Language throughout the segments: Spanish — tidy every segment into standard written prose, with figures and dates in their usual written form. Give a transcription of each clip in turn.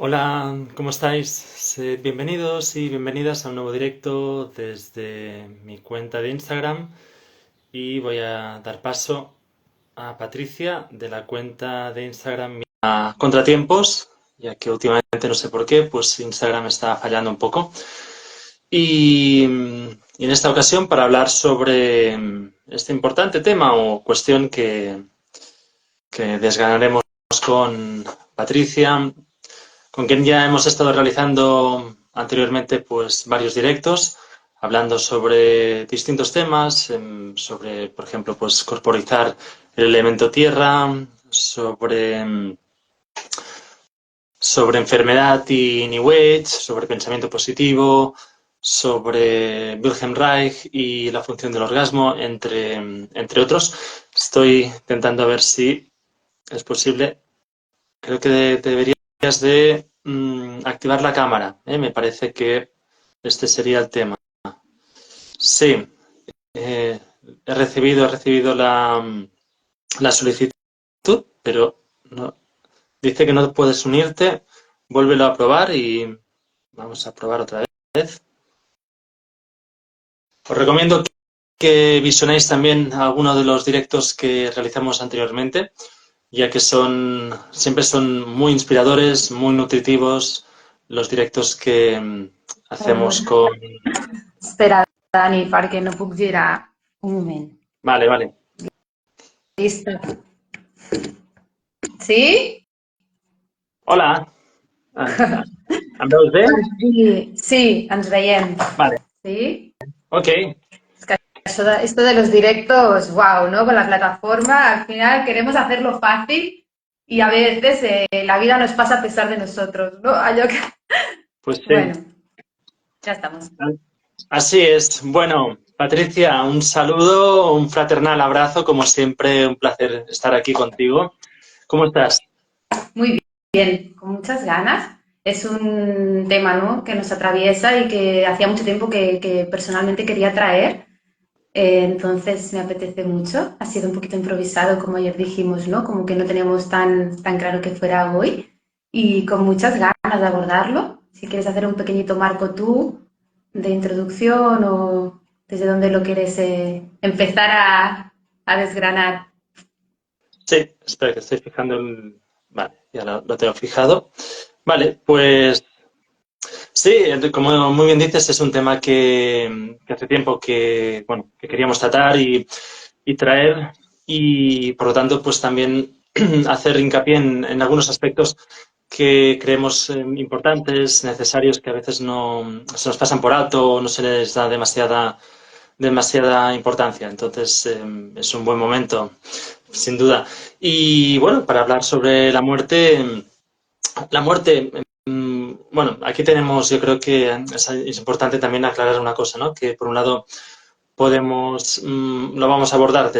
Hola, ¿cómo estáis? Bienvenidos y bienvenidas a un nuevo directo desde mi cuenta de Instagram y voy a dar paso a Patricia de la cuenta de Instagram a Contratiempos, ya que últimamente no sé por qué, pues Instagram está fallando un poco. Y en esta ocasión para hablar sobre este importante tema o cuestión que desgranaremos con Patricia, con quien ya hemos estado realizando anteriormente pues varios directos hablando sobre distintos temas, sobre, por ejemplo, pues corporizar el elemento tierra, sobre enfermedad y New Age, sobre pensamiento positivo, sobre Wilhelm Reich y la función del orgasmo, entre otros. Estoy intentando ver si es posible. Creo que deberías de activar la cámara, ¿eh? Me parece que este sería el tema. Sí, eh, he recibido la solicitud, pero no, dice que no puedes unirte. Vuélvelo a probar y vamos a probar otra vez. Os recomiendo que visionéis también algunos de los directos que realizamos anteriormente, ya que siempre son muy inspiradores, muy nutritivos los directos que hacemos con... Espera, Dani, perquè no puc girar. Un moment. Vale, vale. Llista. Sí? Hola. Ah, em veus bé? Sí, sí, ens veiem. Vale, Sí? ok. Es que esto de los directos, wow, ¿no? Con la plataforma, al final queremos hacerlo fácil y a veces la vida nos pasa a pesar de nosotros, ¿no? Pues Bueno, sí. ya estamos. Así es. Bueno, Patricia, un saludo, un fraternal abrazo, como siempre, un placer estar aquí contigo. ¿Cómo estás? Muy bien, con muchas ganas. Es un tema, ¿no?, que nos atraviesa y que hacía mucho tiempo que personalmente quería traer. Entonces me apetece mucho. Ha sido un poquito improvisado, como ayer dijimos, ¿no? Como que no teníamos tan claro que fuera hoy. Y con muchas ganas de abordarlo. Si quieres hacer un pequeñito marco tú de introducción o desde dónde lo quieres empezar a desgranar. Sí, espera que estoy fijando el... Vale, ya lo tengo fijado. Vale, pues sí, como muy bien dices, es un tema que hace tiempo que, bueno, que queríamos tratar y traer y por lo tanto pues también hacer hincapié en algunos aspectos que creemos importantes, necesarios, que a veces no se nos pasan por alto o no se les da demasiada importancia. Entonces es un buen momento, sin duda. Y bueno, para hablar sobre la muerte, bueno, aquí tenemos, yo creo que es importante también aclarar una cosa, ¿no? Que por un lado lo vamos a abordar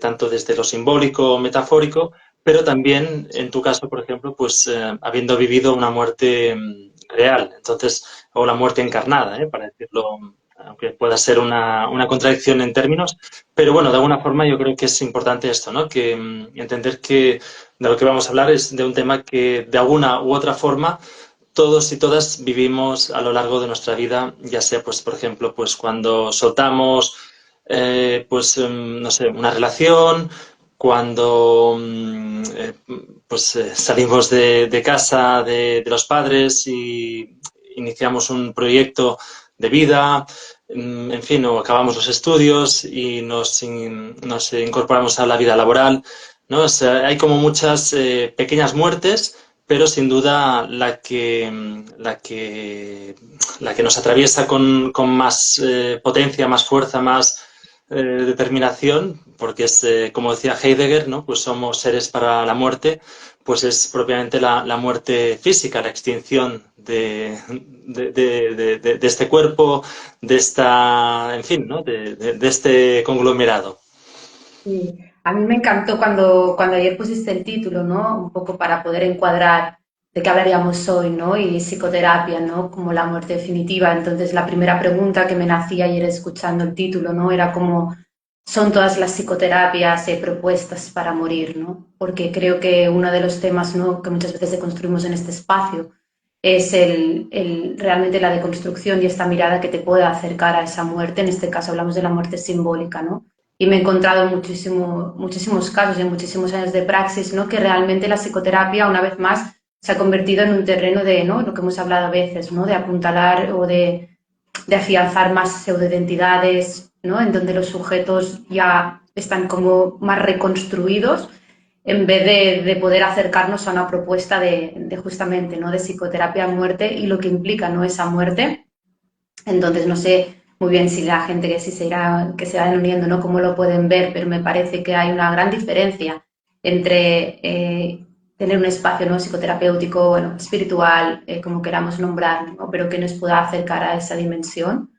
tanto desde lo simbólico o metafórico, pero también, en tu caso, por ejemplo, pues habiendo vivido una muerte real, entonces, o la muerte encarnada, para decirlo, aunque pueda ser una contradicción en términos, pero bueno, de alguna forma yo creo que es importante esto, ¿no? Que entender que de lo que vamos a hablar es de un tema que de alguna u otra forma todos y todas vivimos a lo largo de nuestra vida, ya sea, pues, por ejemplo, pues cuando soltamos, pues, no sé, una relación, cuando pues salimos de casa de los padres y iniciamos un proyecto de vida, en fin, o acabamos los estudios y nos incorporamos a la vida laboral, ¿no? O sea, hay como muchas pequeñas muertes, pero sin duda la que nos atraviesa con más potencia, más fuerza, más determinación, porque es, como decía Heidegger, ¿no? Pues somos seres para la muerte, pues es propiamente la muerte física, la extinción de este cuerpo, en fin, ¿no? De este conglomerado. Sí, a mí me encantó cuando ayer pusiste el título, ¿no? Un poco para poder encuadrar de qué hablaríamos hoy, ¿no? Y psicoterapia, ¿no? Como la muerte definitiva. Entonces, la primera pregunta que me nacía ayer escuchando el título, ¿no? Era como, ¿son todas las psicoterapias propuestas para morir, ¿no? Porque creo que uno de los temas, ¿no?, que muchas veces construimos en este espacio es realmente la deconstrucción y esta mirada que te puede acercar a esa muerte. En este caso hablamos de la muerte simbólica, ¿no? Y me he encontrado muchísimos casos y en muchísimos años de praxis, ¿no? Que realmente la psicoterapia, una vez más, se ha convertido en un terreno de, ¿no? Lo que hemos hablado a veces, ¿no? De apuntalar o de afianzar más pseudoidentidades, ¿no? En donde los sujetos ya están como más reconstruidos en vez de poder acercarnos a una propuesta de justamente, ¿no? De psicoterapia a muerte y lo que implica, ¿no? Esa muerte. Entonces, no sé muy bien si la gente que se vayan uniendo, ¿no? Cómo lo pueden ver, pero me parece que hay una gran diferencia entre tener un espacio, ¿no? Psicoterapéutico, bueno, espiritual, como queramos nombrar, ¿no? Pero que nos pueda acercar a esa dimensión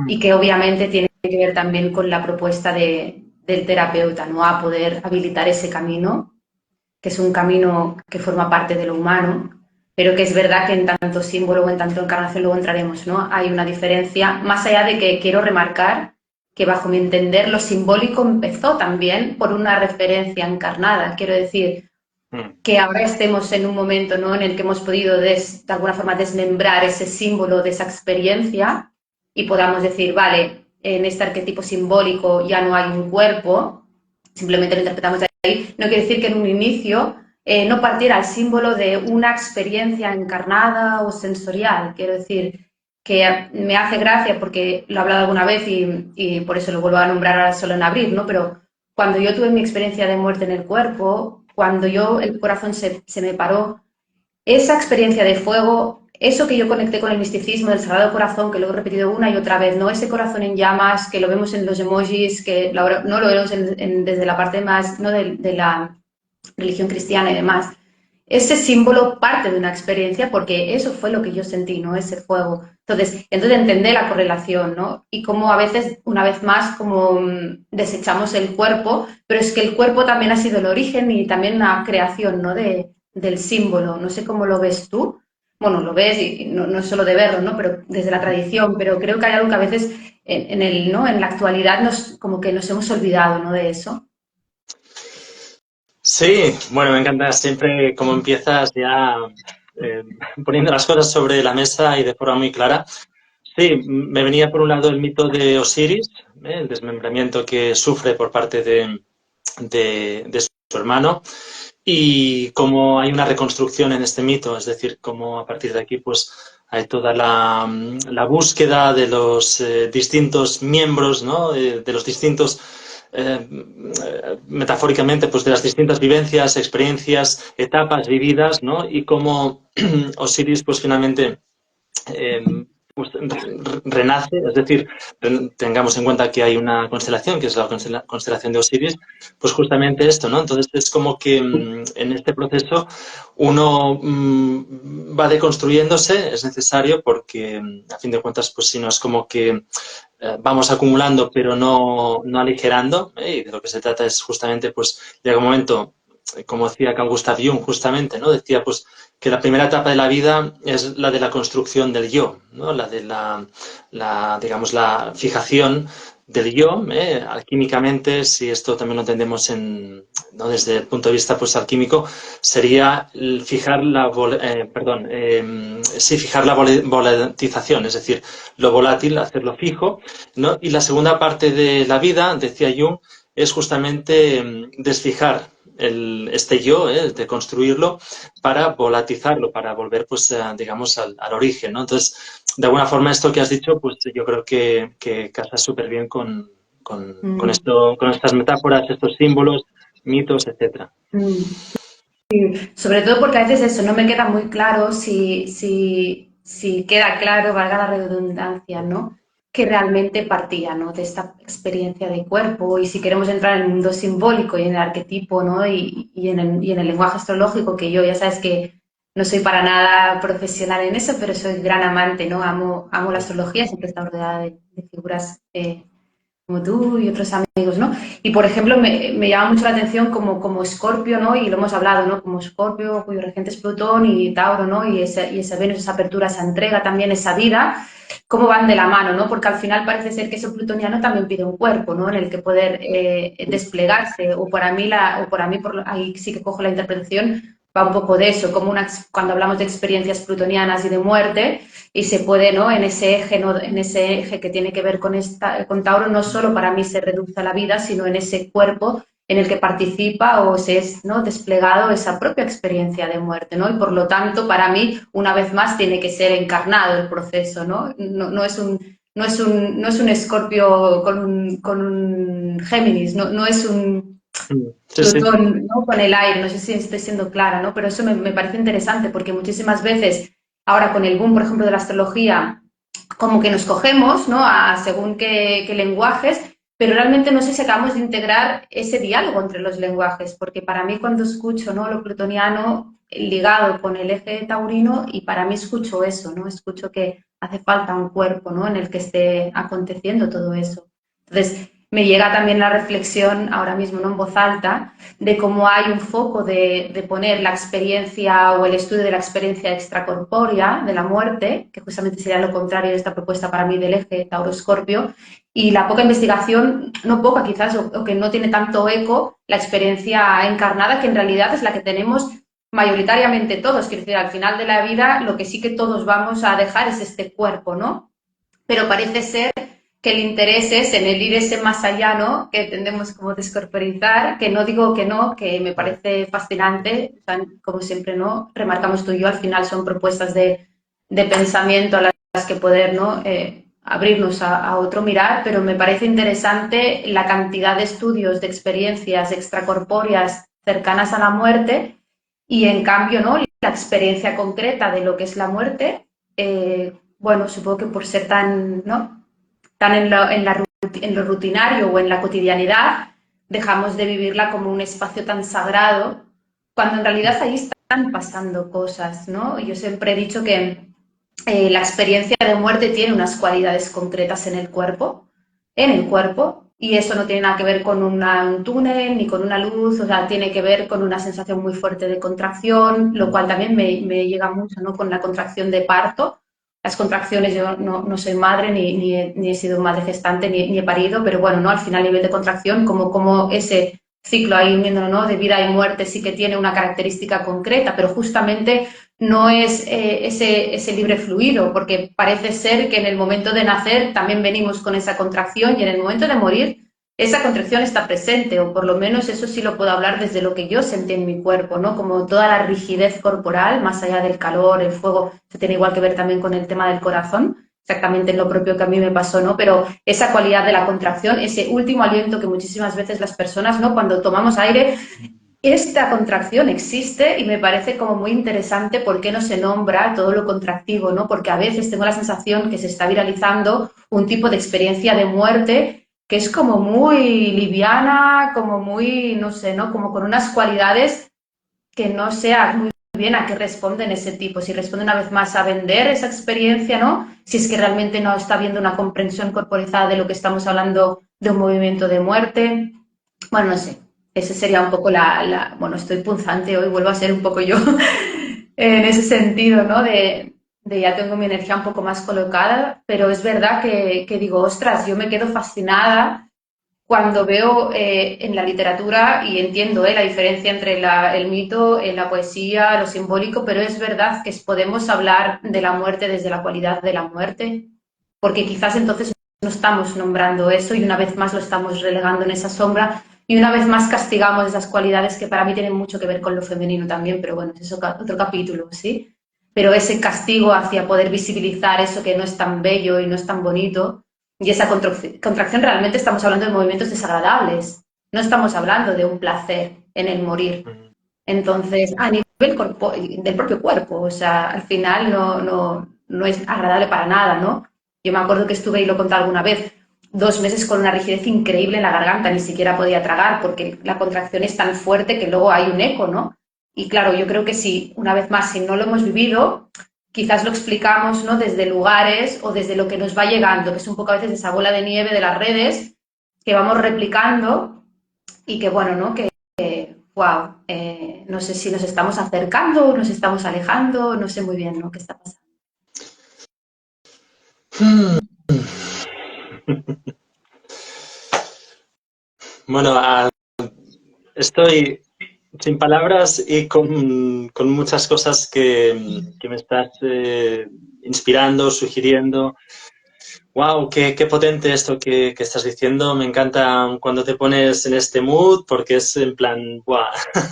y que obviamente tiene que ver también con la propuesta del terapeuta, ¿no? A poder habilitar ese camino, que es un camino que forma parte de lo humano, pero que es verdad que en tanto símbolo o en tanto encarnación, luego entraremos, ¿no? Hay una diferencia, más allá de que quiero remarcar que bajo mi entender lo simbólico empezó también por una referencia encarnada, quiero decir, que ahora estemos en un momento, ¿no? En el que hemos podido de alguna forma desmembrar ese símbolo de esa experiencia y podamos decir, vale, en este arquetipo simbólico ya no hay un cuerpo, simplemente lo interpretamos de ahí, no quiere decir que en un inicio no partiera el símbolo de una experiencia encarnada o sensorial. Quiero decir que me hace gracia porque lo he hablado alguna vez y por eso lo vuelvo a nombrar ahora solo en abril, ¿no? Pero cuando yo tuve mi experiencia de muerte en el cuerpo, cuando el corazón se me paró, esa experiencia de fuego, eso que yo conecté con el misticismo del Sagrado Corazón, que lo he repetido una y otra vez, ¿no? Ese corazón en llamas, que lo vemos en los emojis, que no lo vemos desde la parte más, ¿no? de la religión cristiana y demás. Ese símbolo parte de una experiencia porque eso fue lo que yo sentí, ¿no? Ese fuego. Entonces entendé la correlación, ¿no? Y cómo a veces, una vez más, como desechamos el cuerpo, pero es que el cuerpo también ha sido el origen y también una creación, ¿no? Del símbolo. No sé cómo lo ves tú. Bueno, lo ves y no es solo de verlo, ¿no? Pero desde la tradición, pero creo que hay algo que a veces ¿no? En la actualidad como que nos hemos olvidado, ¿no? De eso. Sí, bueno, me encanta siempre cómo empiezas ya eh, poniendo las cosas sobre la mesa y de forma muy clara. Sí, me venía por un lado el mito de Osiris, el desmembramiento que sufre por parte de su hermano y cómo hay una reconstrucción en este mito, es decir, cómo a partir de aquí pues hay toda la búsqueda de los distintos miembros, ¿no? De los distintos metafóricamente, pues de las distintas vivencias, experiencias, etapas vividas, ¿no? Y cómo Osiris, pues finalmente eh, pues, renace, es decir, tengamos en cuenta que hay una constelación, que es la constelación de Osiris, pues justamente esto, ¿no? Entonces es como que en este proceso uno va deconstruyéndose, es necesario porque a fin de cuentas, pues si no es como que vamos acumulando pero no aligerando, y de lo que se trata es justamente, pues llega un momento, como decía Carl Gustav Jung justamente, ¿no? Decía pues que la primera etapa de la vida es la de la construcción del yo, ¿no? La de digamos, la fijación del yo, alquímicamente, si esto también lo entendemos ¿no? Desde el punto de vista pues alquímico, sería fijar fijar la volatización, es decir, lo volátil, hacerlo fijo, ¿no? Y la segunda parte de la vida, decía Jung, es justamente desfijar este yo, de construirlo para volatizarlo, para volver, pues, digamos, al origen, ¿no? Entonces, de alguna forma, esto que has dicho, pues yo creo que casa súper bien con esto, con estas metáforas, estos símbolos, mitos, etcétera. Sobre todo porque a veces eso no me queda muy claro si queda claro, valga la redundancia, ¿no? Que realmente partía, ¿no? De esta experiencia de cuerpo y si queremos entrar en el mundo simbólico y en el arquetipo, ¿no? Y en el lenguaje astrológico, que yo ya sabes que no soy para nada profesional en eso, pero soy gran amante, ¿no? Amo la astrología, siempre está rodeada de figuras como tú y otros amigos, ¿no? Y, por ejemplo, me llama mucho la atención como Escorpio, ¿no? Y lo hemos hablado, ¿no? Como Escorpio, cuyo regente es Plutón y Tauro, ¿no? Y ese Venus, esa apertura, esa entrega también, esa vida, cómo van de la mano, ¿no? Porque al final parece ser que eso plutoniano también pide un cuerpo, ¿no? En el que poder desplegarse, o para mí, ahí sí que cojo la interpretación, va un poco de eso, como cuando hablamos de experiencias plutonianas y de muerte, y se puede, ¿no? En ese eje, ¿no? En ese eje que tiene que ver con Tauro, no solo para mí se reduce a la vida, sino en ese cuerpo en el que participa o se es, ¿no? desplegado esa propia experiencia de muerte, ¿no? Y por lo tanto, para mí, una vez más, tiene que ser encarnado el proceso, ¿no? No es un Escorpio con un Géminis, no es un Sí, sí. Plutón, ¿no? Con el aire, no sé si estoy siendo clara, ¿no? Pero eso me parece interesante porque muchísimas veces, ahora con el boom, por ejemplo, de la astrología, como que nos cogemos, ¿no? A según qué lenguajes, pero realmente no sé si acabamos de integrar ese diálogo entre los lenguajes, porque para mí cuando escucho, ¿no? Lo plutoniano ligado con el eje taurino, y para mí escucho eso, ¿no? Escucho que hace falta un cuerpo, ¿no? En el que esté aconteciendo todo eso. Entonces, me llega también la reflexión ahora mismo, ¿no? En voz alta, de cómo hay un foco de poner la experiencia o el estudio de la experiencia extracorpórea de la muerte, que justamente sería lo contrario de esta propuesta para mí del eje Tauro-Escorpio, y la poca investigación, no poca quizás, o que no tiene tanto eco, la experiencia encarnada, que en realidad es la que tenemos mayoritariamente todos. Quiero decir, al final de la vida lo que sí que todos vamos a dejar es este cuerpo, ¿no? Pero parece ser que el interés es en el ir ese más allá, ¿no? Que tendemos como descorporizar, que no digo que no, que me parece fascinante, o sea, como siempre, ¿no? Remarcamos tú y yo, al final son propuestas de pensamiento a las que poder, ¿no? Abrirnos a otro mirar, pero me parece interesante la cantidad de estudios, de experiencias extracorpóreas cercanas a la muerte y en cambio, ¿no? La experiencia concreta de lo que es la muerte, bueno, supongo que por ser tan, ¿no? tan en lo rutinario o en la cotidianidad, dejamos de vivirla como un espacio tan sagrado, cuando en realidad ahí están pasando cosas, ¿no? Yo siempre he dicho que la experiencia de muerte tiene unas cualidades concretas en el cuerpo, y eso no tiene nada que ver con un túnel ni con una luz, o sea, tiene que ver con una sensación muy fuerte de contracción, lo cual también me llega mucho, ¿no? Con la contracción de parto. Las contracciones, yo no soy madre, ni he sido madre gestante, ni he parido, pero bueno, ¿no? Al final, a nivel de contracción, como ese ciclo ahí uniéndolo, ¿no? De vida y muerte sí que tiene una característica concreta, pero justamente no es ese libre fluido, porque parece ser que en el momento de nacer también venimos con esa contracción y en el momento de morir esa contracción está presente, o por lo menos eso sí lo puedo hablar desde lo que yo sentí en mi cuerpo, ¿no? Como toda la rigidez corporal, más allá del calor, el fuego, se tiene igual que ver también con el tema del corazón, exactamente lo propio que a mí me pasó, ¿no? Pero esa cualidad de la contracción, ese último aliento que muchísimas veces las personas, ¿no? Cuando tomamos aire, esta contracción existe y me parece como muy interesante por qué no se nombra todo lo contractivo, ¿no? Porque a veces tengo la sensación que se está viralizando un tipo de experiencia de muerte que es como muy liviana, como muy, no sé, ¿no? Como con unas cualidades que no sé muy bien a qué responden ese tipo. Si responde una vez más a vender esa experiencia, ¿no? Si es que realmente no está habiendo una comprensión corporizada de lo que estamos hablando de un movimiento de muerte. Bueno, no sé. Ese sería un poco bueno, estoy punzante hoy, vuelvo a ser un poco yo en ese sentido, ¿no? De ya tengo mi energía un poco más colocada, pero es verdad que digo, ostras, yo me quedo fascinada cuando veo en la literatura, y entiendo la diferencia entre el mito, la poesía, lo simbólico, pero es verdad que podemos hablar de la muerte desde la cualidad de la muerte, porque quizás entonces no estamos nombrando eso y una vez más lo estamos relegando en esa sombra y una vez más castigamos esas cualidades que para mí tienen mucho que ver con lo femenino también, pero bueno, es otro capítulo, ¿sí? Pero ese castigo hacia poder visibilizar eso que no es tan bello y no es tan bonito, y esa contracción realmente estamos hablando de movimientos desagradables, no estamos hablando de un placer en el morir. Entonces, a nivel del propio cuerpo, o sea, al final no es agradable para nada, ¿no? Yo me acuerdo que estuve, y lo conté alguna vez, 2 meses con una rigidez increíble en la garganta, ni siquiera podía tragar porque la contracción es tan fuerte que luego hay un eco, ¿no? Y claro, yo creo que si, una vez más, si no lo hemos vivido, quizás lo explicamos, ¿no? Desde lugares o desde lo que nos va llegando, que es un poco a veces esa bola de nieve de las redes que vamos replicando y que, bueno, ¿no? Wow, no sé si nos estamos acercando o nos estamos alejando, no sé muy bien, ¿no? ¿Qué está pasando? Bueno, estoy sin palabras y con muchas cosas que me estás inspirando, sugiriendo. Wow, qué potente esto que estás diciendo. Me encanta cuando te pones en este mood porque es en plan, wow,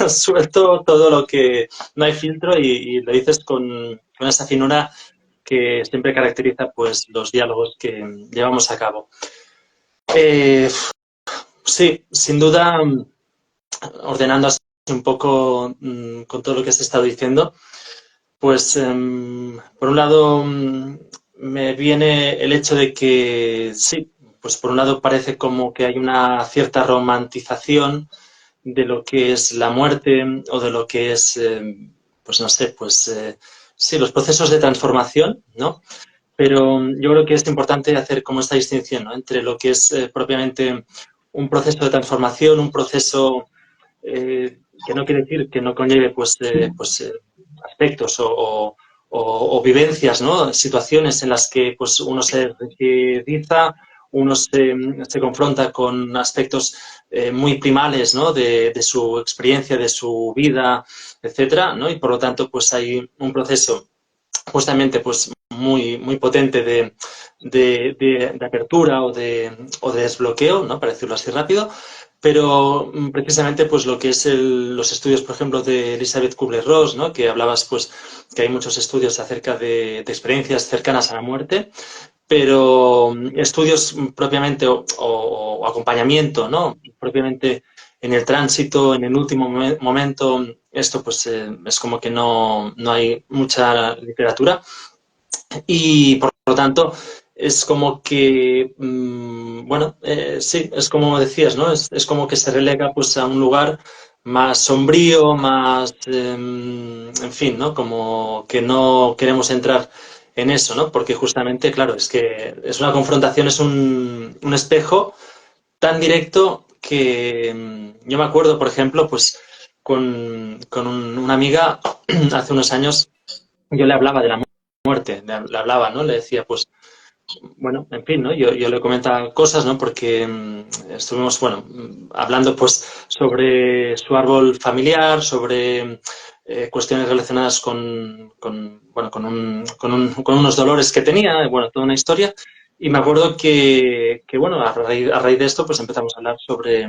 suelto todo lo que no hay filtro y lo dices con esa finura que siempre caracteriza pues los diálogos que llevamos a cabo. Eh, sí, sin duda, ordenando así un poco con todo lo que has estado diciendo, pues por un lado me viene el hecho de que sí, pues por un lado parece como que hay una cierta romantización de lo que es la muerte o de lo que es, pues no sé, pues sí, los procesos de transformación, ¿no? Pero yo creo que es importante hacer como esta distinción, ¿no? Entre lo que es propiamente un proceso de transformación, un proceso que no quiere decir que no conlleve aspectos o vivencias, ¿no? Situaciones en las que pues, uno se rigidiza, uno se confronta con aspectos muy primales, ¿no? De su experiencia, de su vida, etcétera, ¿no? Y por lo tanto, pues hay un proceso justamente pues muy potente de apertura o de desbloqueo, ¿no? Para decirlo así rápido, pero precisamente pues lo que es los estudios, por ejemplo, de Elizabeth Kubler-Ross, ¿no? Que hablabas pues que hay muchos estudios acerca de experiencias cercanas a la muerte, pero estudios propiamente o acompañamiento, ¿no? Propiamente en el tránsito, en el último momento, esto pues es como que no hay mucha literatura y por lo tanto es como que, bueno, sí, es como decías, ¿no? Es como que se relega pues a un lugar más sombrío, más, en fin, ¿no? Como que no queremos entrar en eso, ¿no? Porque justamente, claro, es que es una confrontación, es un espejo tan directo que yo me acuerdo, por ejemplo, pues con una amiga hace unos años yo le hablaba de la muerte, le hablaba, ¿no? Le decía, pues, bueno, en fin, ¿no? Yo le comentaba cosas, ¿no? Porque estuvimos, bueno, hablando pues sobre su árbol familiar, sobre cuestiones relacionadas bueno, con unos dolores que tenía, bueno, toda una historia. Y me acuerdo que bueno, a raíz de esto, pues empezamos a hablar sobre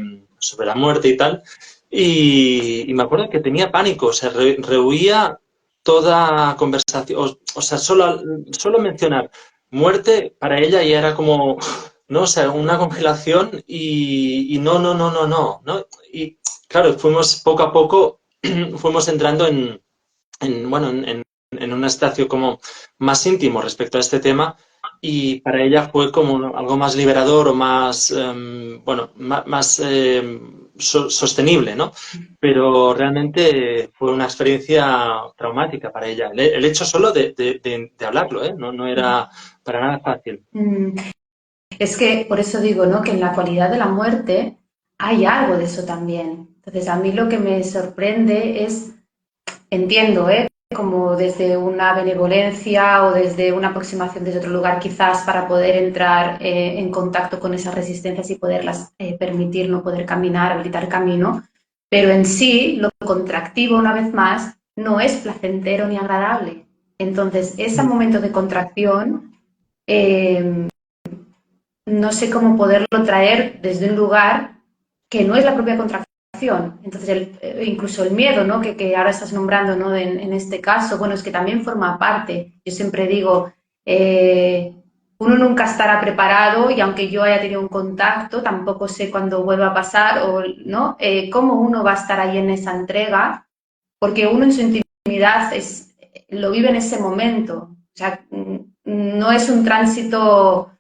la muerte y tal. Y me acuerdo que tenía pánico, se rehuía toda conversación, o sea, solo mencionar muerte para ella ya era como, no, o sea, una congelación y no. Y claro, fuimos poco a poco, fuimos entrando bueno, en un espacio como más íntimo respecto a este tema y para ella fue como algo más liberador o más, bueno, más, sostenible, ¿no? Pero realmente fue una experiencia traumática para ella. El hecho solo de hablarlo, ¿eh? No era para nada fácil. Es que por eso digo, ¿no? Que en la cualidad de la muerte hay algo de eso también. Entonces, a mí lo que me sorprende es, entiendo, ¿eh? Como desde una benevolencia o desde una aproximación desde otro lugar, quizás para poder entrar en contacto con esas resistencias y poderlas permitir, no poder caminar, habilitar camino. Pero en sí, lo contractivo, una vez más, no es placentero ni agradable. Entonces, ese momento de contracción eh, no sé cómo poderlo traer desde un lugar que no es la propia contracción. Entonces, incluso el miedo, ¿no? Que ahora estás nombrando, ¿no? En este caso, bueno, es que también forma parte. Yo siempre digo, uno nunca estará preparado y aunque yo haya tenido un contacto, tampoco sé cuándo vuelva a pasar o, ¿no? Cómo uno va a estar ahí en esa entrega, porque uno en su intimidad lo vive en ese momento. O sea, no es un tránsito,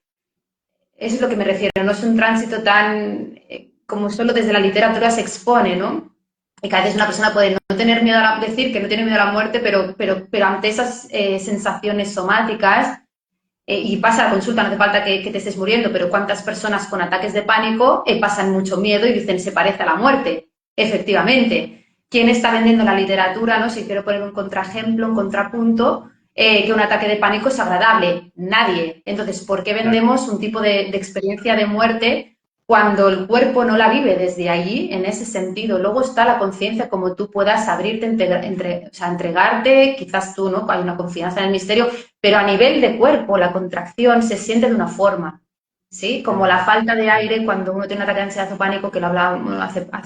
eso es lo que me refiero, no es un tránsito tan como solo desde la literatura se expone, ¿no? Y cada vez una persona puede no tener miedo a decir que no tiene miedo a la muerte, pero ante esas sensaciones somáticas, y pasa la consulta, no hace falta que te estés muriendo, pero cuántas personas con ataques de pánico pasan mucho miedo y dicen se parece a la muerte. Efectivamente. ¿Quién está vendiendo la literatura? ¿No? Si quiero poner un contraejemplo, un contrapunto, que un ataque de pánico es agradable. Nadie. Entonces, ¿por qué vendemos un tipo de experiencia de muerte cuando el cuerpo no la vive desde allí, en ese sentido. Luego está la conciencia, como tú puedas abrirte, o sea, entregarte, quizás tú, ¿no? Hay una confianza en el misterio, pero a nivel de cuerpo, la contracción se siente de una forma, ¿sí? Como la falta de aire cuando uno tiene un ataque de ansiedad o pánico, que lo hablábamos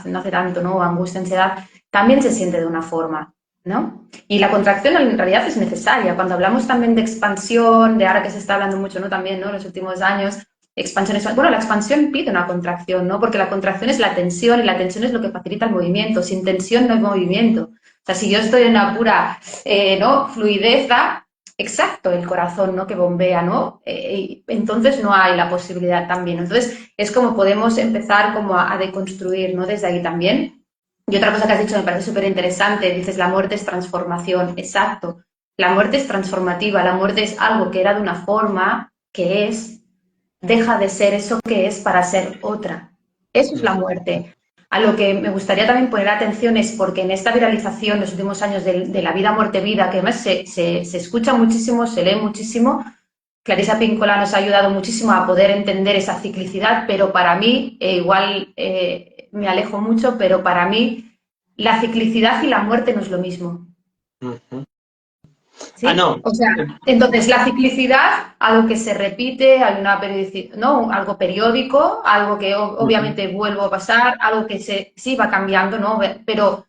no hace tanto, ¿no? O angustia, ansiedad, también se siente de una forma, ¿no? Y la contracción en realidad es necesaria. Cuando hablamos también de expansión, de ahora que se está hablando mucho, ¿no? También, ¿no? En los últimos años, expansión es... Bueno, la expansión pide una contracción, ¿no? Porque la contracción es la tensión y la tensión es lo que facilita el movimiento. Sin tensión no hay movimiento. O sea, si yo estoy en una pura, ¿no? Fluideza, exacto, el corazón, ¿no? Que bombea, ¿no? Entonces no hay la posibilidad también. Entonces es como podemos empezar como a deconstruir, ¿no? Desde ahí también. Y otra cosa que has dicho me parece súper interesante, dices, la muerte es transformación. Exacto, la muerte es transformativa, la muerte es algo que era de una forma, que es, deja de ser eso que es para ser otra. Eso es la muerte. A lo que me gustaría también poner atención es porque en esta viralización, en los últimos años de la vida, muerte, vida, que además se escucha muchísimo, se lee muchísimo, Clarisa Pinkola nos ha ayudado muchísimo a poder entender esa ciclicidad, pero para mí, igual me alejo mucho, pero para mí la ciclicidad y la muerte no es lo mismo. Ah, ¿Sí? no. O sea, entonces la ciclicidad, algo que se repite, hay una ¿no? Algo periódico, algo que obviamente vuelvo a pasar, algo que sí va cambiando, ¿no? Pero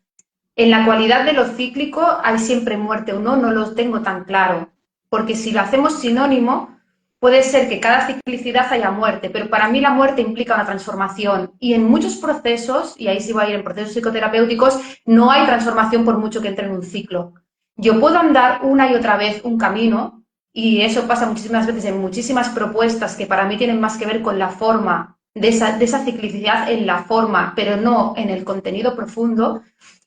en la cualidad de lo cíclico hay siempre muerte o no, no lo tengo tan claro. Porque si lo hacemos sinónimo, puede ser que cada ciclicidad haya muerte, pero para mí la muerte implica una transformación. Y en muchos procesos, y ahí sí voy a ir en procesos psicoterapéuticos, no hay transformación por mucho que entre en un ciclo. Yo puedo andar una y otra vez un camino, y eso pasa muchísimas veces en muchísimas propuestas que para mí tienen más que ver con la forma, de esa ciclicidad en la forma, pero no en el contenido profundo,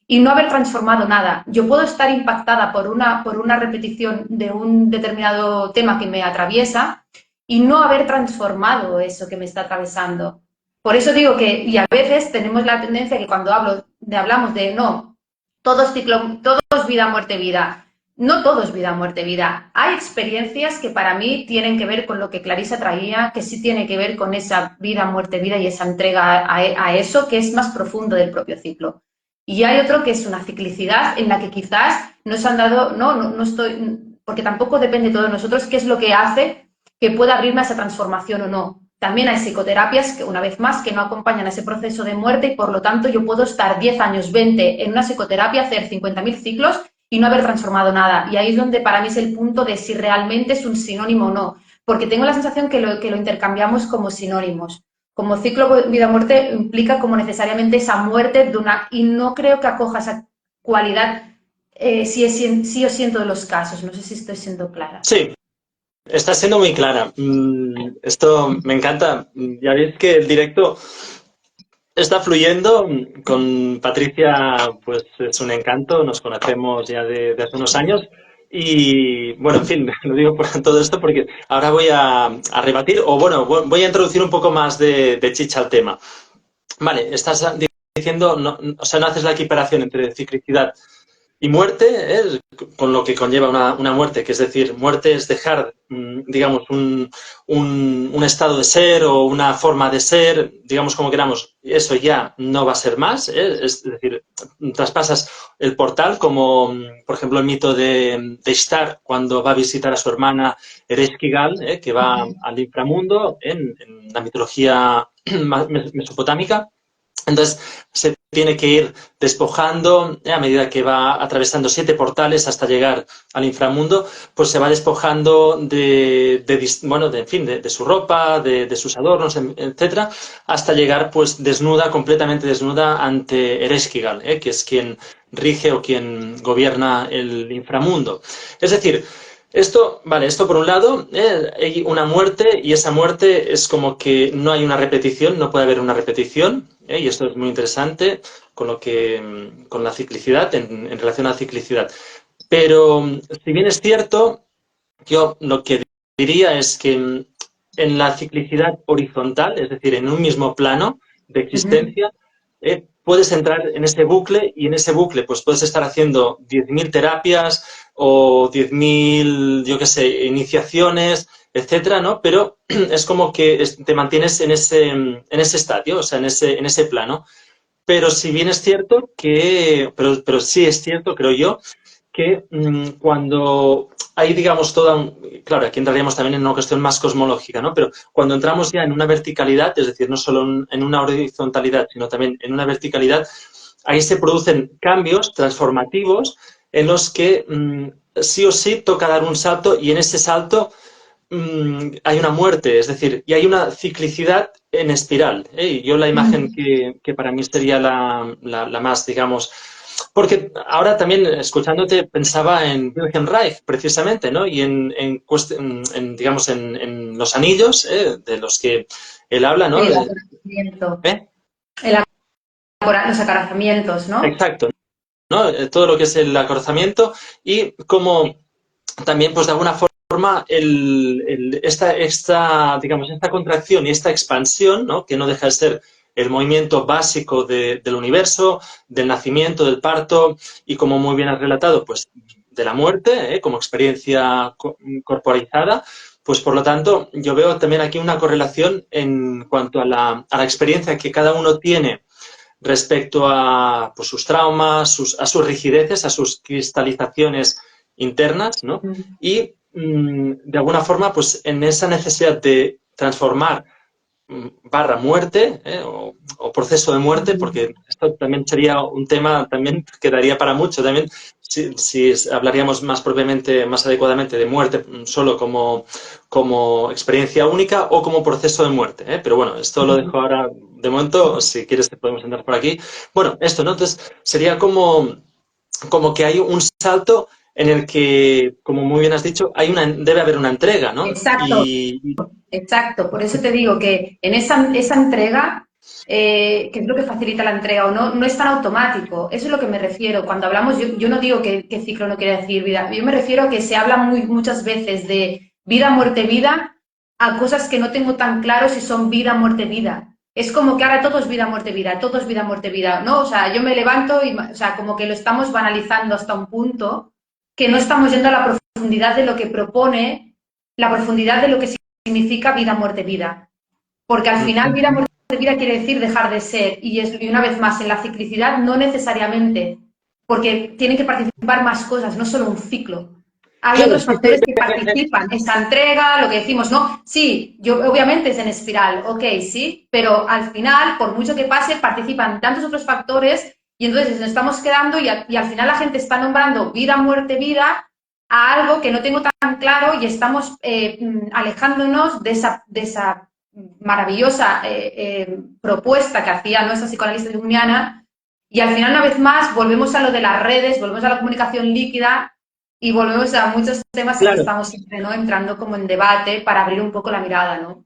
y no haber transformado nada. Yo puedo estar impactada por una repetición de un determinado tema que me atraviesa y no haber transformado eso que me está atravesando. Por eso digo que, y a veces tenemos la tendencia que cuando hablamos de no, todo es ciclo, todo es vida, muerte, vida. No todo es vida, muerte, vida. Hay experiencias que para mí tienen que ver con lo que Clarisa traía, que sí tiene que ver con esa vida, muerte, vida y esa entrega a eso que es más profundo del propio ciclo. Y hay otro que es una ciclicidad en la que quizás nos han dado, no estoy, porque tampoco depende todo de nosotros, qué es lo que hace que pueda abrirme a esa transformación o no. También hay psicoterapias que, una vez más, que no acompañan a ese proceso de muerte y por lo tanto yo puedo estar 10 años, 20 en una psicoterapia, hacer 50.000 ciclos y no haber transformado nada. Y ahí es donde para mí es el punto de si realmente es un sinónimo o no, porque tengo la sensación que lo intercambiamos como sinónimos. Como ciclo vida-muerte implica como necesariamente esa muerte de una... Y no creo que acoja esa cualidad sí o siento de los casos. No sé si estoy siendo clara. Sí, está siendo muy clara. Esto me encanta. Ya veis que el directo está fluyendo. Con Patricia, pues es un encanto. Nos conocemos ya de hace unos años. Y bueno, en fin, lo digo por todo esto porque ahora voy a rebatir, o bueno, voy a introducir un poco más de chicha al tema. Vale, estás diciendo, no, o sea, no haces la equiparación entre ciclicidad y muerte, con lo que conlleva una muerte, que es decir, muerte es dejar, digamos, un estado de ser o una forma de ser, digamos como queramos, eso ya no va a ser más, es decir, traspasas el portal, como por ejemplo el mito de Ishtar, cuando va a visitar a su hermana Ereshkigal, que va al inframundo en la mitología mesopotámica. Entonces se tiene que ir despojando a medida que va atravesando 7 portales hasta llegar al inframundo, pues se va despojando en fin, de su ropa, de sus adornos, etcétera, hasta llegar pues desnuda, completamente desnuda ante Ereshkigal, que es quien rige o quien gobierna el inframundo. Es decir, esto por un lado, hay una muerte y esa muerte es como que no hay una repetición, no puede haber una repetición, y esto es muy interesante con la ciclicidad, en relación a la ciclicidad. Pero si bien es cierto, yo lo que diría es que en la ciclicidad horizontal, es decir, en un mismo plano de existencia, puedes entrar en ese bucle y en ese bucle pues puedes estar haciendo 10.000 terapias o 10.000, yo qué sé, iniciaciones, etcétera, ¿no? Pero es como que te mantienes en ese estadio, o sea, en ese plano. Pero si bien es cierto pero sí es cierto, creo yo, que cuando hay, digamos, claro, aquí entraríamos también en una cuestión más cosmológica, ¿no? Pero cuando entramos ya en una verticalidad, es decir, no solo en una horizontalidad, sino también en una verticalidad, ahí se producen cambios transformativos en los que sí o sí toca dar un salto y en ese salto hay una muerte, es decir, y hay una ciclicidad en espiral. ¿Eh? Y yo la imagen que para mí sería la más, digamos, porque ahora también, escuchándote, pensaba en Wilhelm Reich, precisamente, ¿no? Y digamos, en los anillos de los que él habla, ¿no? Sí, el acorazamiento. ¿Eh? Los acorazamientos, ¿no? Exacto, ¿no? Todo lo que es el acorazamiento y como también, pues de alguna forma, digamos, esta contracción y esta expansión, ¿no? Que no deja de ser el movimiento básico del universo, del nacimiento, del parto y, como muy bien has relatado, pues de la muerte, como experiencia corporizada, pues por lo tanto yo veo también aquí una correlación en cuanto a la experiencia que cada uno tiene respecto a pues, sus traumas, a sus rigideces, a sus cristalizaciones internas, ¿no? Y de alguna forma, pues en esa necesidad de transformar barra muerte o proceso de muerte, porque esto también sería un tema también que daría para mucho también si hablaríamos más propiamente, más adecuadamente de muerte solo como experiencia única o como proceso de muerte. Pero bueno, esto lo dejo ahora de momento, si quieres te podemos entrar por aquí. Bueno, esto, ¿no? Entonces sería como que hay un salto en el que, como muy bien has dicho, debe haber una entrega, ¿no? Exacto, exacto. Por eso te digo que en esa entrega, que es lo que facilita la entrega o no, no es tan automático. Eso es lo que me refiero. Cuando hablamos, yo no digo que ciclo no quiere decir vida. Yo me refiero a que se habla muchas veces de vida, muerte, vida, a cosas que no tengo tan claro si son vida, muerte, vida. Es como que ahora todo es vida, muerte, vida, todo es vida, muerte, vida, ¿no? O sea, yo me levanto y, o sea, como que lo estamos banalizando hasta un punto que no estamos yendo a la profundidad de lo que propone, la profundidad de lo que significa vida, muerte, vida. Porque al final vida, muerte, vida quiere decir dejar de ser. Y una vez más, en la ciclicidad no necesariamente, porque tienen que participar más cosas, no solo un ciclo. Hay Claro, otros sí, sí, factores que participan. Esa entrega, lo que decimos, ¿no? Sí, obviamente es en espiral, ok, sí, pero al final, por mucho que pase, participan tantos otros factores y entonces nos estamos quedando y al final la gente está nombrando vida, muerte, vida a algo que no tengo tan claro y estamos alejándonos de esa maravillosa propuesta que hacía, ¿no?, esa psicoanalista junguiana, y al final, una vez más, volvemos a lo de las redes, volvemos a la comunicación líquida y volvemos a muchos temas en que claro. estamos siempre, ¿no?, entrando como en debate para abrir un poco la mirada, ¿no?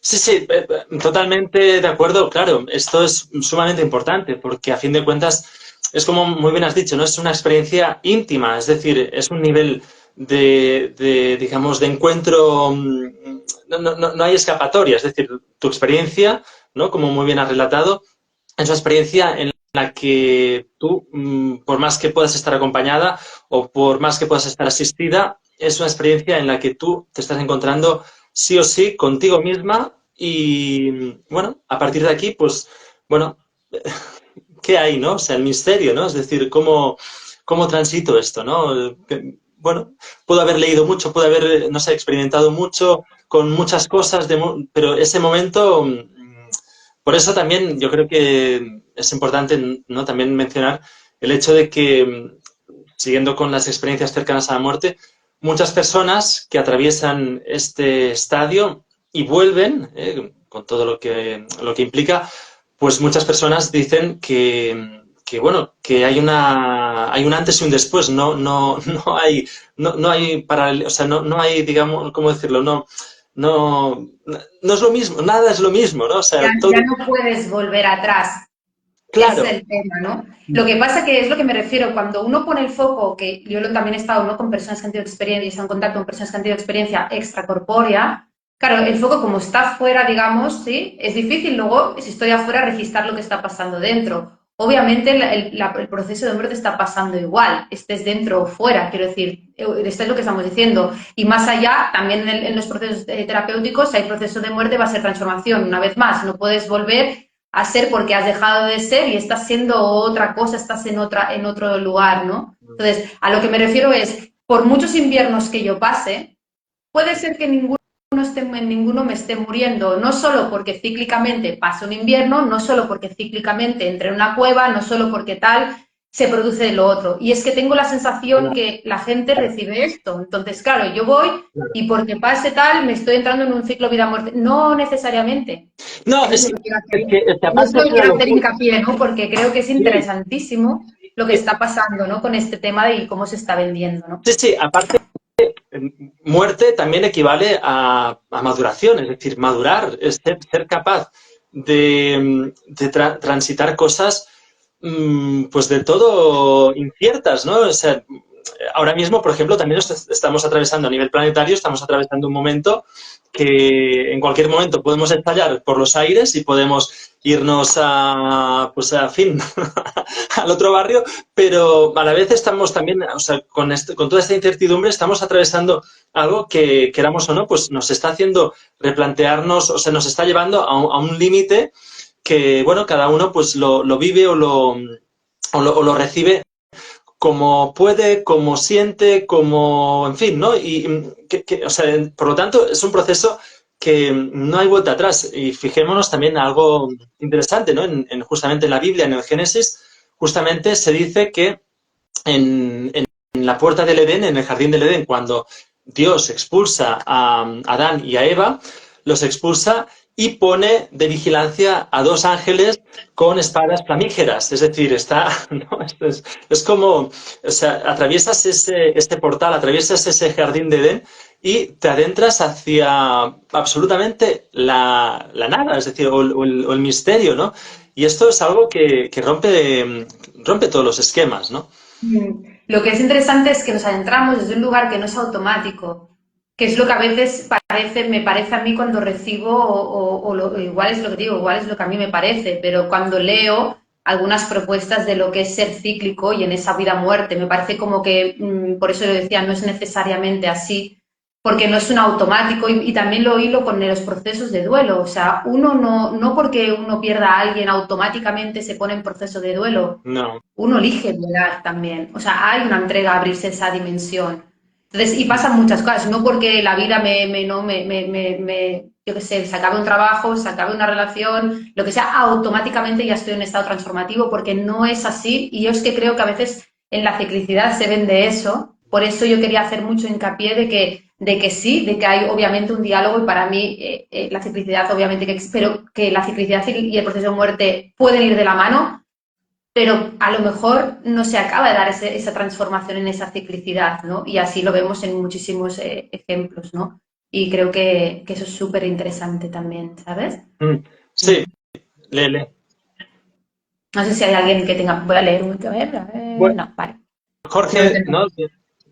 Sí, sí, totalmente de acuerdo. Claro, esto es sumamente importante porque a fin de cuentas es como muy bien has dicho, ¿no? Es una experiencia íntima, es decir, es un nivel digamos, de encuentro, no hay escapatoria, es decir, tu experiencia, ¿no? Como muy bien has relatado, es una experiencia en la que tú, por más que puedas estar acompañada o por más que puedas estar asistida, es una experiencia en la que tú te estás encontrando sí o sí contigo misma y, bueno, a partir de aquí, pues, bueno, ¿qué hay, no? O sea, el misterio, ¿no? Es decir, ¿cómo transito esto, no? Bueno, puedo haber leído mucho, puedo haber, no sé, experimentado mucho con muchas cosas, pero ese momento, por eso también yo creo que es importante, ¿no?, también mencionar el hecho de que, siguiendo con las experiencias cercanas a la muerte, muchas personas que atraviesan este estadio y vuelven, con todo lo que implica, pues muchas personas dicen bueno, que hay un antes y un después, no hay o sea, no hay, digamos, ¿cómo decirlo? No es lo mismo, nada es lo mismo, ¿no? O sea, Ya no puedes volver atrás. Ese es claro, el tema, ¿no? Lo que pasa que es lo que me refiero, cuando uno pone el foco, que yo también he estado, ¿no?, con personas que han tenido experiencia y están en contacto con personas que han tenido experiencia extracorpórea, claro, el foco como está afuera, digamos, ¿sí? Es difícil luego, si estoy afuera, registrar lo que está pasando dentro. obviamente el proceso de muerte está pasando igual, estés dentro o fuera, quiero decir, esto es lo que estamos diciendo. Y más allá, también en los procesos terapéuticos, hay proceso de muerte, va a ser transformación, una vez más, no puedes volver a ser porque has dejado de ser y estás siendo otra cosa, estás en otro lugar, ¿no? Entonces, a lo que me refiero es, por muchos inviernos que yo pase, puede ser que ninguno me esté muriendo, no solo porque cíclicamente pasa un invierno, no solo porque cíclicamente entre en una cueva, no solo porque tal se produce lo otro. Y es que tengo la sensación que la gente recibe esto. Entonces, claro, yo voy y porque pase tal, me estoy entrando en un ciclo vida-muerte. No necesariamente. No, Eso es lo que quiero hacer, es que no es aparte lo es que una quiero hacer locura. hincapié, ¿no? Porque creo que es Sí, interesantísimo lo que está pasando, ¿no? Con este tema de cómo se está vendiendo, ¿no? sí, sí, aparte, muerte también equivale a maduración, es decir, madurar, es ser capaz de transitar cosas pues de todo inciertas, ¿no? O sea, ahora mismo, por ejemplo, también estamos atravesando a nivel planetario, estamos atravesando un momento que en cualquier momento podemos estallar por los aires y podemos irnos pues a fin, al otro barrio, pero a la vez estamos también, o sea, con toda esta incertidumbre estamos atravesando algo que, queramos o no, pues nos está haciendo replantearnos, o sea, nos está llevando a un límite que, bueno, cada uno pues lo vive o lo recibe como puede, como siente, como, en fin, ¿no? Y o sea, por lo tanto, es un proceso que no hay vuelta atrás. Y fijémonos también en algo interesante, ¿no? Justamente en la Biblia, en el Génesis, justamente se dice que en la puerta del Edén, en el jardín del Edén, cuando Dios expulsa a Adán y a Eva, los expulsa y pone de vigilancia a dos ángeles con espadas flamígeras. Es decir, ¿no? Es como, o sea, atraviesas este portal, atraviesas ese jardín de Edén y te adentras hacia absolutamente la nada, es decir, o el misterio, ¿no? Y esto es algo que rompe todos los esquemas, ¿no? Lo que es interesante es que nos adentramos desde un lugar que no es automático, que es lo que a veces me parece a mí cuando recibo, igual es lo que digo, igual es lo que a mí me parece, pero cuando leo algunas propuestas de lo que es ser cíclico y en esa vida-muerte, me parece como que, por eso yo decía, no es necesariamente así, porque no es un automático y también lo hilo con los procesos de duelo. O sea, uno no porque uno pierda a alguien automáticamente se pone en proceso de duelo. No. Uno elige volar también. O sea, hay una entrega a abrirse esa dimensión. Entonces, y pasan muchas cosas, no porque la vida yo qué sé, se acabe un trabajo, se acabe una relación, lo que sea, automáticamente ya estoy en estado transformativo, porque no es así. Y yo es que creo que a veces en la ciclicidad se vende eso. Por eso yo quería hacer mucho hincapié de que sí, de que hay obviamente un diálogo y para mí la ciclicidad obviamente pero que la ciclicidad y el proceso de muerte pueden ir de la mano, pero a lo mejor no se acaba de dar esa transformación en esa ciclicidad, ¿no? Y así lo vemos en muchísimos ejemplos, ¿no? Y creo que eso es súper interesante también, ¿sabes? Sí, Lele. No sé si hay alguien que tenga... Voy a leer un... A ver, Bueno, no, vale. No lo Jorge, tengo. ¿no?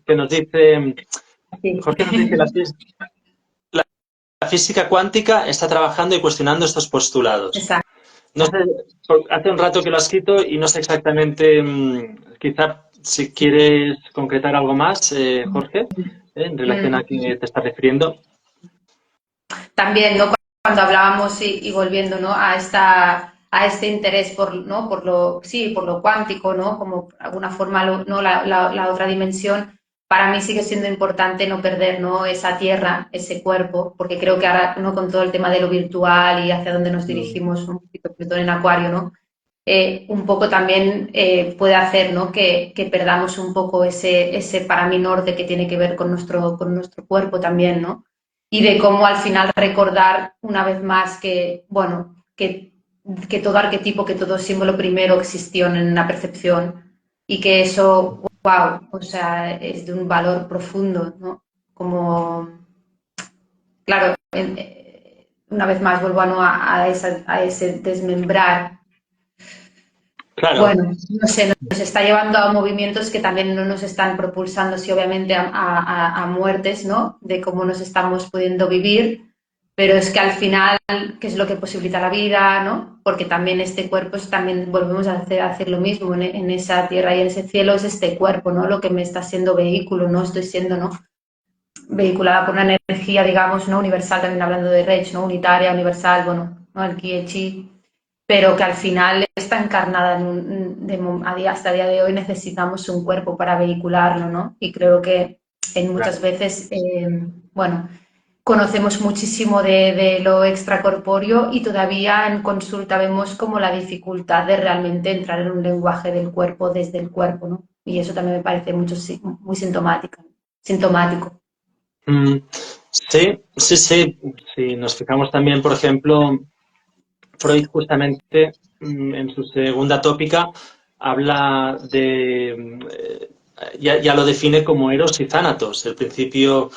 Que nos dice, Sí. Jorge nos dice la física cuántica está trabajando y cuestionando estos postulados. Exacto. No sé, hace un rato que lo has escrito y no sé exactamente, quizá si quieres concretar algo más, Jorge, en relación a qué te estás refiriendo. También, ¿no? Cuando hablábamos y volviendo, ¿no? A este interés por, ¿no? Por lo cuántico, ¿no? Como de alguna forma, ¿no? La otra dimensión, para mí sigue siendo importante no perder, ¿no? Esa tierra, ese cuerpo, porque creo que ahora, ¿no? Con todo el tema de lo virtual y hacia dónde nos dirigimos, un poquito Plutón en Acuario, ¿no? Un poco también puede hacer, ¿no? que perdamos un poco ese para mí norte que tiene que ver con nuestro cuerpo también, ¿no? Y de cómo al final recordar una vez más que, bueno, que todo arquetipo, que todo símbolo primero existió en la percepción y que eso, wow, o sea, es de un valor profundo, ¿no? Como, claro, una vez más vuelvo a ese desmembrar. Claro, Bueno, no sé, nos está llevando a movimientos que también no nos están propulsando, sí, obviamente, a muertes, ¿no? De cómo nos estamos pudiendo vivir, pero es que al final, ¿qué es lo que posibilita la vida, ¿no? Porque también este cuerpo, también volvemos a hacer lo mismo en esa tierra y en ese cielo, es este cuerpo, ¿no? Lo que me está siendo vehículo, ¿no? Estoy siendo, ¿no? Vehiculada por una energía, digamos, ¿no? Universal, también hablando de Reich, ¿no? Unitaria, universal, bueno, ¿no? El Ki, el Chi, pero que al final está encarnada hasta el día de hoy necesitamos un cuerpo para vehicularlo, ¿no? Y creo que en muchas Claro. veces, bueno, conocemos muchísimo de lo extracorpóreo y todavía en consulta vemos como la dificultad de realmente entrar en un lenguaje del cuerpo desde el cuerpo, ¿no? Y eso también me parece muy sintomático. Mm, sí, sí, sí. Si nos fijamos también, por ejemplo, Freud justamente en su segunda tópica habla de, ya lo define como eros y thanatos, el principio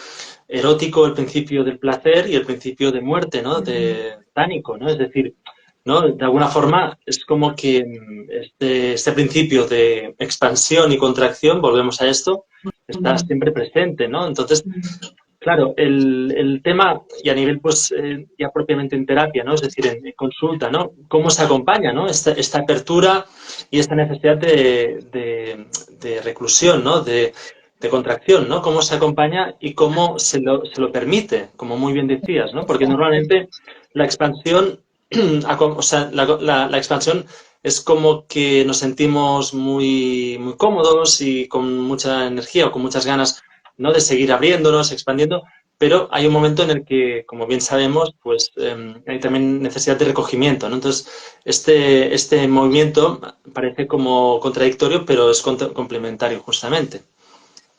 erótico, el principio del placer y el principio de muerte, ¿no? De tánico, ¿no? Es decir, ¿no? De alguna forma es como que este principio de expansión y contracción, volvemos a esto, está siempre presente, ¿no? Entonces, claro, el tema, y a nivel, pues, ya propiamente en terapia, ¿no? Es decir, en consulta, ¿no? ¿Cómo se acompaña, ¿no? Esta apertura y esta necesidad de reclusión, ¿no? De contracción, ¿no? ¿Cómo se acompaña y cómo se lo permite, como muy bien decías, ¿no? Porque normalmente la expansión, o sea, la expansión es como que nos sentimos muy, muy cómodos y con mucha energía o con muchas ganas, ¿no? De seguir abriéndonos, expandiendo, pero hay un momento en el que, como bien sabemos, pues hay también necesidad de recogimiento, ¿no? Entonces, este movimiento parece como contradictorio, pero es complementario justamente.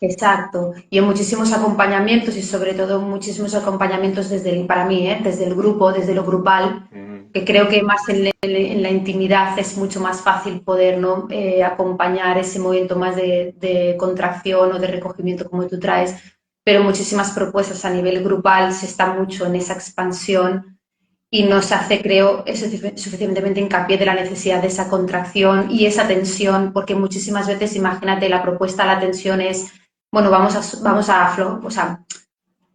Exacto, y en muchísimos acompañamientos y sobre todo muchísimos acompañamientos para mí, desde el grupo, desde lo grupal, Mm. que creo que más en la intimidad es mucho más fácil poder, ¿no? Acompañar ese movimiento más de contracción o de recogimiento como tú traes, pero muchísimas propuestas a nivel grupal se está mucho en esa expansión y nos hace, creo, suficientemente hincapié de la necesidad de esa contracción y esa tensión, porque muchísimas veces, imagínate, la propuesta, la tensión es, bueno, o sea,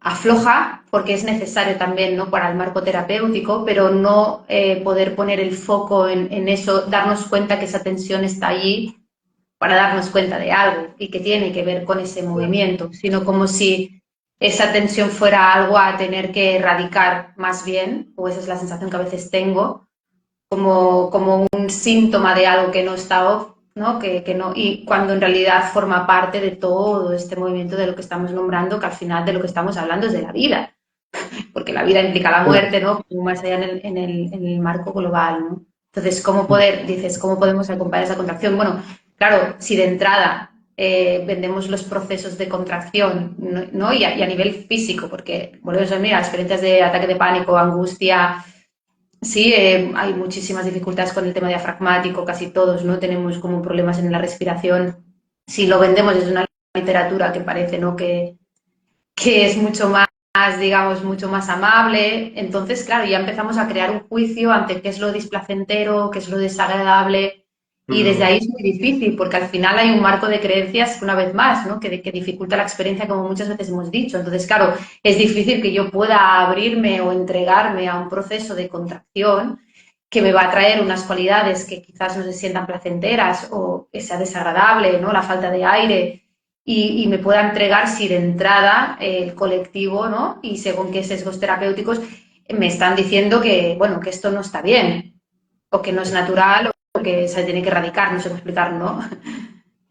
afloja porque es necesario también, ¿no? Para el marco terapéutico, pero no poder poner el foco en eso, darnos cuenta que esa tensión está allí para darnos cuenta de algo y que tiene que ver con ese movimiento, sino como si esa tensión fuera algo a tener que erradicar más bien, o esa es la sensación que a veces tengo, como un síntoma de algo que no está off, ¿no? Que no, y cuando en realidad forma parte de todo este movimiento de lo que estamos nombrando, que al final de lo que estamos hablando es de la vida, porque la vida implica la Claro. muerte, ¿no? Más allá en el marco global, ¿no? Entonces, ¿cómo podemos acompañar esa contracción? Bueno, claro, si de entrada vendemos los procesos de contracción, ¿no? Y a nivel físico, porque volvemos a ver, mira, experiencias de ataque de pánico, angustia, sí, hay muchísimas dificultades con el tema diafragmático, casi todos, ¿no? Tenemos como problemas en la respiración. Si lo vendemos desde una literatura que parece, ¿no? Que es mucho más, digamos, mucho más amable. Entonces, claro, ya empezamos a crear un juicio ante qué es lo displacentero, qué es lo desagradable, y desde Mm, ahí es muy difícil, porque al final hay un marco de creencias, una vez más, ¿no? Que dificulta la experiencia, como muchas veces hemos dicho. Entonces, claro, es difícil que yo pueda abrirme o entregarme a un proceso de contracción que me va a traer unas cualidades que quizás no se sientan placenteras o que sea desagradable, ¿no? La falta de aire, me pueda entregar si de entrada el colectivo, ¿no? Y según qué sesgos terapéuticos me están diciendo que, bueno, que esto no está bien, o que no es natural, o que se tiene que erradicar, no sé cómo explicar, ¿no?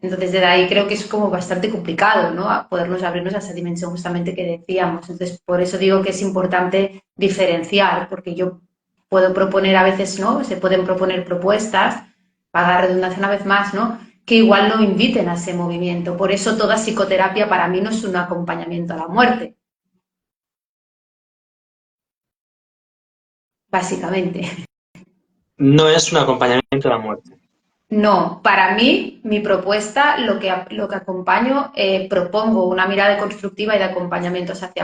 Entonces, desde ahí creo que es como bastante complicado, ¿no? A podernos abrirnos a esa dimensión justamente que decíamos. Entonces, por eso digo que es importante diferenciar, porque yo puedo proponer a veces, ¿no? Se pueden proponer propuestas, para la redundancia una vez más, ¿no? Que igual no inviten a ese movimiento. Por eso toda psicoterapia para mí no es un acompañamiento a la muerte, básicamente. no es un acompañamiento a la muerte. No, para mí, mi propuesta, lo que acompaño, propongo una mirada constructiva y de acompañamientos hacia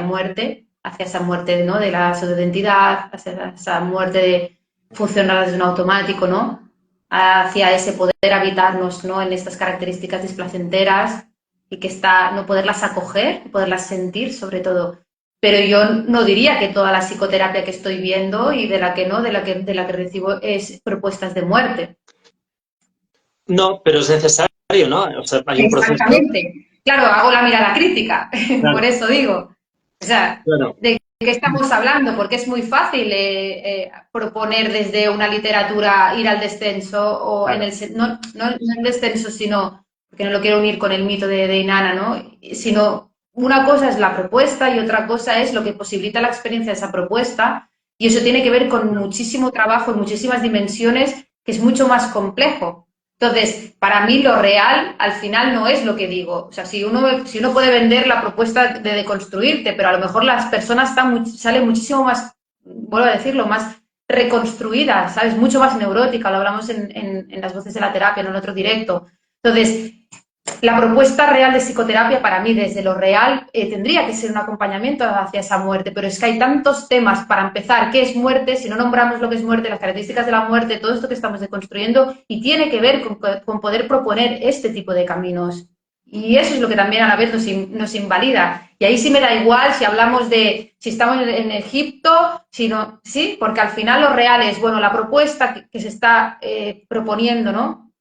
esa muerte, ¿no? De la pseudoidentidad, hacia esa muerte de funcionar desde un automático, ¿no? Hacia ese poder habitarnos, ¿no? En estas características displacenteras y no poderlas acoger, poderlas sentir sobre todo, pero yo no diría que toda la psicoterapia que estoy viendo y de la que no, de la que recibo es propuestas de muerte. No, pero es necesario, ¿no? O sea, hay un proceso. Exactamente. Claro, hago la mirada crítica, por Claro, eso digo. O sea, claro, ¿de qué estamos hablando? Porque es muy fácil proponer desde una literatura ir al descenso o en claro. el no el descenso, sino, porque no lo quiero unir con el mito de Inanna, ¿no? Sino una cosa es la propuesta y otra cosa es lo que posibilita la experiencia de esa propuesta, y eso tiene que ver con muchísimo trabajo y muchísimas dimensiones, que es mucho más complejo. Entonces, para mí lo real al final no es lo que digo. O sea, si uno puede vender la propuesta de deconstruirte, pero a lo mejor las personas salen muchísimo más, vuelvo a decirlo, más reconstruidas, ¿sabes? Mucho más neurótica, lo hablamos en las voces de la terapia, en el otro directo. Entonces, la propuesta real de psicoterapia para mí, desde lo real, tendría que ser un acompañamiento hacia esa muerte, pero es que hay tantos temas para empezar. ¿Qué es muerte? Si no nombramos lo que es muerte, las características de la muerte, todo esto que estamos deconstruyendo, y tiene que ver con poder proponer este tipo de caminos. Y eso es lo que también a la vez nos invalida. Y ahí sí me da igual si hablamos de si estamos en Egipto, sí, porque al final lo real es, bueno, la propuesta que se está proponiendo, ¿no?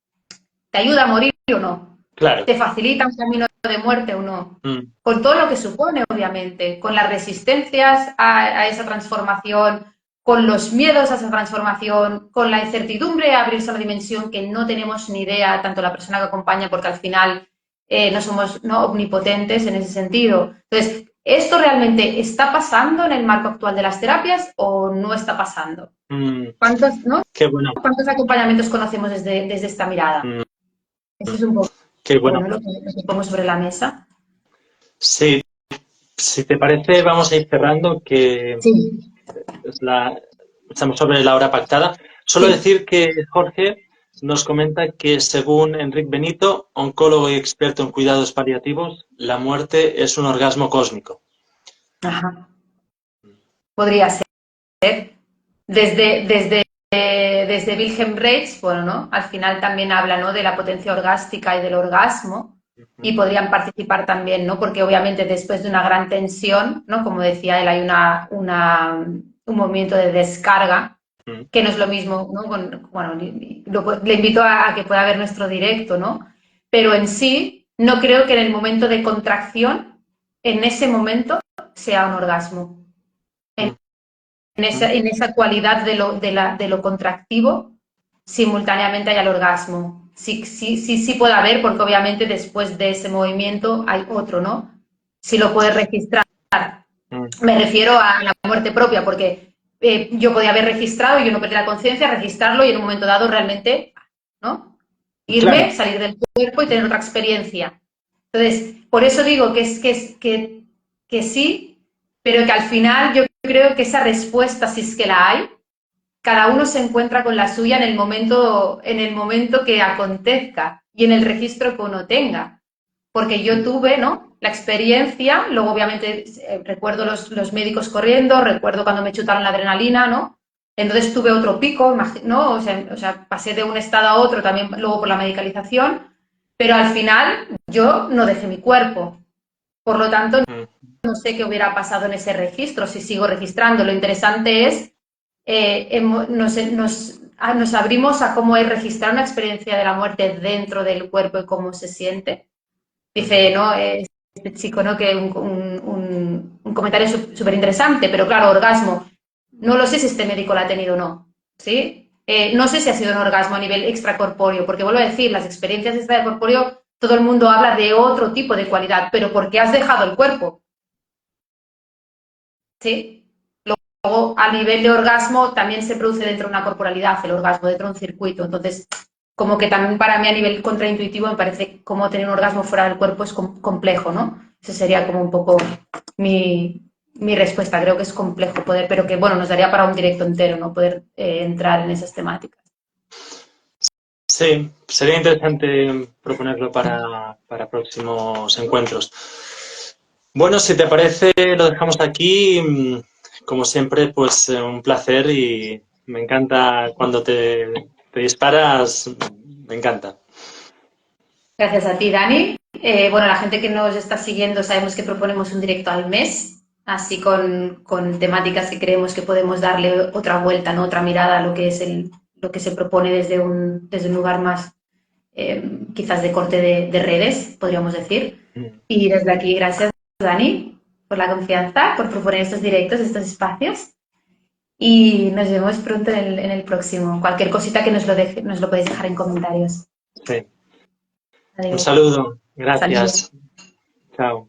¿Te ayuda a morir o no? Claro. ¿Te facilita un camino de muerte o no? Mm, Con todo lo que supone, obviamente, con las resistencias a esa transformación, con los miedos a esa transformación, con la incertidumbre a abrirse a una dimensión que no tenemos ni idea, tanto la persona que acompaña, porque al final no somos omnipotentes en ese sentido. Entonces, ¿esto realmente está pasando en el marco actual de las terapias o no está pasando? mm, ¿Cuántos, no? qué bueno. ¿Cuántos acompañamientos conocemos desde esta mirada? Mm, Eso es un poco, qué bueno. ¿no? Lo que pongo sobre la mesa. Sí, si te parece, vamos a ir cerrando, que Sí, es estamos sobre la hora pactada. Solo sí. decir que Jorge nos comenta que, según Enrique Benito, oncólogo y experto en cuidados paliativos, la muerte es un orgasmo cósmico. Ajá. Podría ser. Desde Wilhelm Reich, bueno, ¿no? Al final también habla, ¿no? De la potencia orgástica y del orgasmo, y podrían participar también, ¿no? Porque obviamente después de una gran tensión, ¿no? Como decía él, hay un movimiento de descarga, Mm, que no es lo mismo, ¿no? Bueno, le invito a que pueda ver nuestro directo, ¿no? Pero en sí, no creo que en el momento de contracción, en ese momento, sea un orgasmo. mm, mm. En esa cualidad de lo contractivo, simultáneamente hay el orgasmo. Sí, sí, sí, sí puede haber, porque obviamente después de ese movimiento hay otro, ¿no? Si lo puedes registrar. Mm. Me refiero a la muerte propia, porque yo podía haber registrado, yo no perdí la conciencia, registrarlo y en un momento dado realmente, ¿no? Claro. Irme, salir del cuerpo y tener otra experiencia. Entonces, por eso digo que sí, pero que al final yo creo que esa respuesta, si es que la hay, cada uno se encuentra con la suya en el momento que acontezca y en el registro que uno tenga. Porque yo tuve, ¿no? La experiencia, luego obviamente recuerdo los médicos corriendo, recuerdo cuando me chutaron la adrenalina, ¿no? Entonces tuve otro pico, ¿no? O sea, pasé de un estado a otro también luego por la medicalización, pero al final yo no dejé mi cuerpo. Por lo tanto, Mm. no sé qué hubiera pasado en ese registro, si sigo registrando. Lo interesante es, nos abrimos a cómo es registrar una experiencia de la muerte dentro del cuerpo y cómo se siente. Dice, ¿no? Este chico, ¿no? Que un comentario súper interesante, pero claro, orgasmo. No lo sé si este médico lo ha tenido o no, ¿sí? No sé si ha sido un orgasmo a nivel extracorpóreo, porque vuelvo a decir, las experiencias extracorpóreo, todo el mundo habla de otro tipo de cualidad, pero porque has dejado el cuerpo, ¿sí? Luego, a nivel de orgasmo, también se produce dentro de una corporalidad, el orgasmo, dentro de un circuito. Entonces, como que también para mí a nivel contraintuitivo me parece como tener un orgasmo fuera del cuerpo es complejo, ¿no? Esa sería como un poco mi respuesta. Creo que es complejo poder, pero que bueno, nos daría para un directo entero, ¿no? Poder entrar en esas temáticas. Sí, sería interesante proponerlo para próximos encuentros. Bueno, si te parece, lo dejamos aquí. Como siempre, pues un placer, y me encanta cuando te disparas, me encanta. Gracias a ti, Dani. Bueno, la gente que nos está siguiendo sabemos que proponemos un directo al mes. así con temáticas que creemos que podemos darle otra vuelta, ¿no? Otra mirada a lo que es lo que se propone desde un lugar más quizás de corte de redes, podríamos decir. Mm. Y desde aquí, gracias, Dani, por la confianza, por proponer estos directos, estos espacios. Y nos vemos pronto en el próximo. Cualquier cosita que nos lo podéis dejar en comentarios. Sí. Un Adiós. saludo. Saludos. Gracias. Chao.